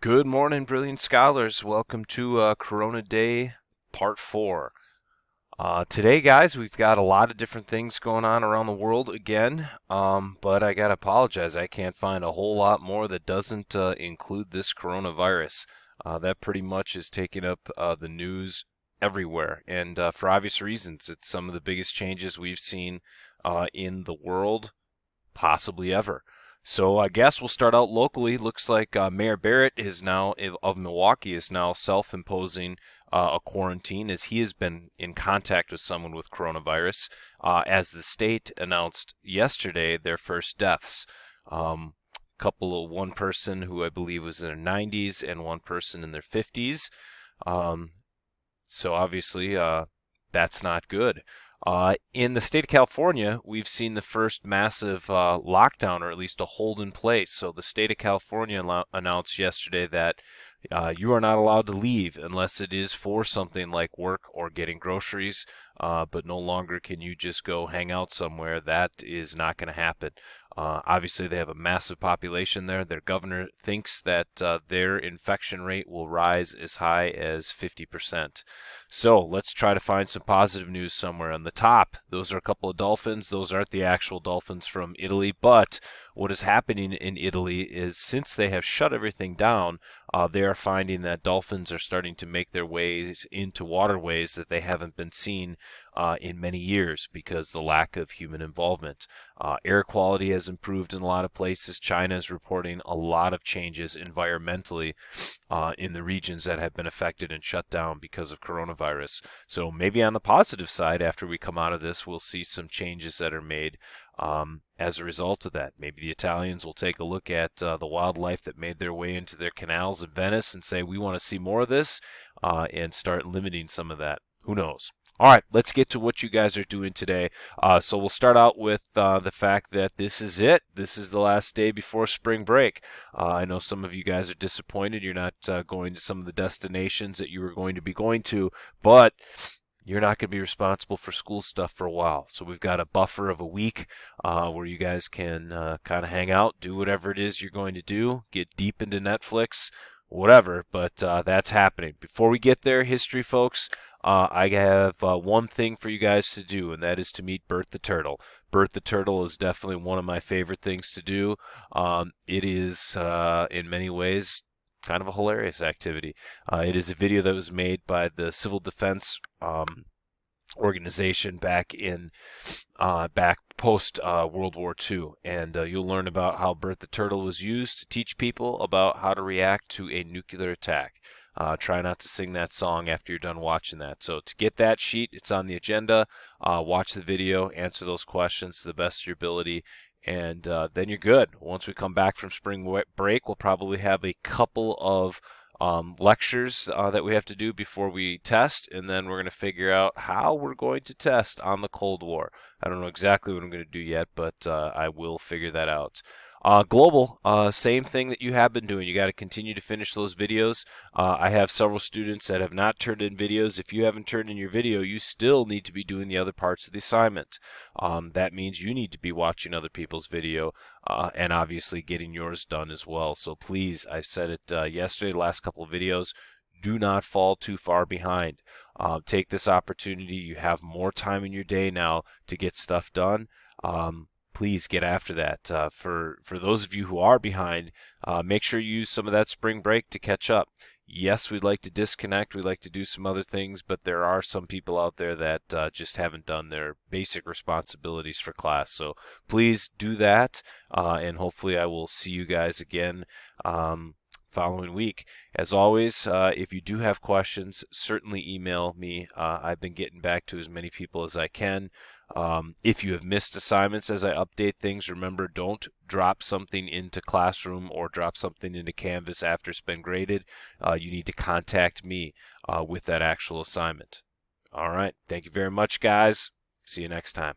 Good morning, brilliant scholars. Welcome to Corona Day Part 4. Today, guys, we've got a lot of different things going on around the world again, but I gotta apologize. I can't find a whole lot more that doesn't include this coronavirus. That pretty much is taking up the news everywhere, and for obvious reasons. It's some of the biggest changes we've seen in the world possibly ever. So I guess we'll start out locally. Looks like Mayor Barrett is now of Milwaukee is now self-imposing a quarantine as he has been in contact with someone with coronavirus. As the state announced yesterday their first deaths. One person who I believe was in their 90s and one person in their 50s. Um, so obviously that's not good. In the state of California, we've seen the first massive lockdown, or at least a hold in place. So the state of California announced yesterday that you are not allowed to leave unless it is for something like work or getting groceries, but no longer can you just go hang out somewhere. That is not going to happen. Obviously, they have a massive population there. Their governor thinks that their infection rate will rise as high as 50%. So let's try to find some positive news somewhere. On the top, those are a couple of dolphins. Those aren't the actual dolphins from Italy, but what is happening in Italy is since they have shut everything down, they are finding that dolphins are starting to make their ways into waterways that they haven't been seen in many years because the lack of human involvement. Air quality has improved in a lot of places. China is reporting a lot of changes environmentally in the regions that have been affected and shut down because of coronavirus. So maybe on the positive side, after we come out of this, we'll see some changes that are made as a result of that. Maybe the Italians will take a look at the wildlife that made their way into their canals in Venice and say, we want to see more of this and start limiting some of that. Who knows? All right, let's get to what you guys are doing today. So we'll start out with the fact that this is it. This is the last day before spring break. I know some of you guys are disappointed you're not going to some of the destinations that you were going to be going to, but you're not going to be responsible for school stuff for a while. So we've got a buffer of a week where you guys can kind of hang out, do whatever it is you're going to do, get deep into Netflix, whatever, but that's happening. Before we get there, history folks, I have one thing for you guys to do, and that is to meet Bert the Turtle. Bert the Turtle is definitely one of my favorite things to do. It is, in many ways, kind of a hilarious activity. It is a video that was made by the Civil Defense organization back post World War II, and you'll learn about how Bert the Turtle was used to teach people about how to react to a nuclear attack. Try not to sing that song after you're done watching that. So to get that sheet, it's on the agenda. Watch the video, answer those questions to the best of your ability, and then you're good. Once we come back from spring break, we'll probably have a couple of lectures that we have to do before we test, and then we're going to figure out how we're going to test on the Cold War. I don't know exactly what I'm going to do yet, but I will figure that out. Global, same thing that you have been doing. You got to continue to finish those videos. I have several students that have not turned in videos. If you haven't turned in your video, you still need to be doing the other parts of the assignment. That means you need to be watching other people's video and obviously getting yours done as well. So please, I said it yesterday, the last couple of videos, do not fall too far behind. Take this opportunity. You have more time in your day now to get stuff done. Please get after that. For those of you who are behind, make sure you use some of that spring break to catch up. Yes, we'd like to disconnect. We'd like to do some other things, but there are some people out there that just haven't done their basic responsibilities for class. So please do that, and hopefully I will see you guys again following week. As always, if you do have questions, certainly email me. I've been getting back to as many people as I can. If you have missed assignments as I update things, remember, don't drop something into Classroom or drop something into Canvas after it's been graded. You need to contact me with that actual assignment. All right. Thank you very much, guys. See you next time.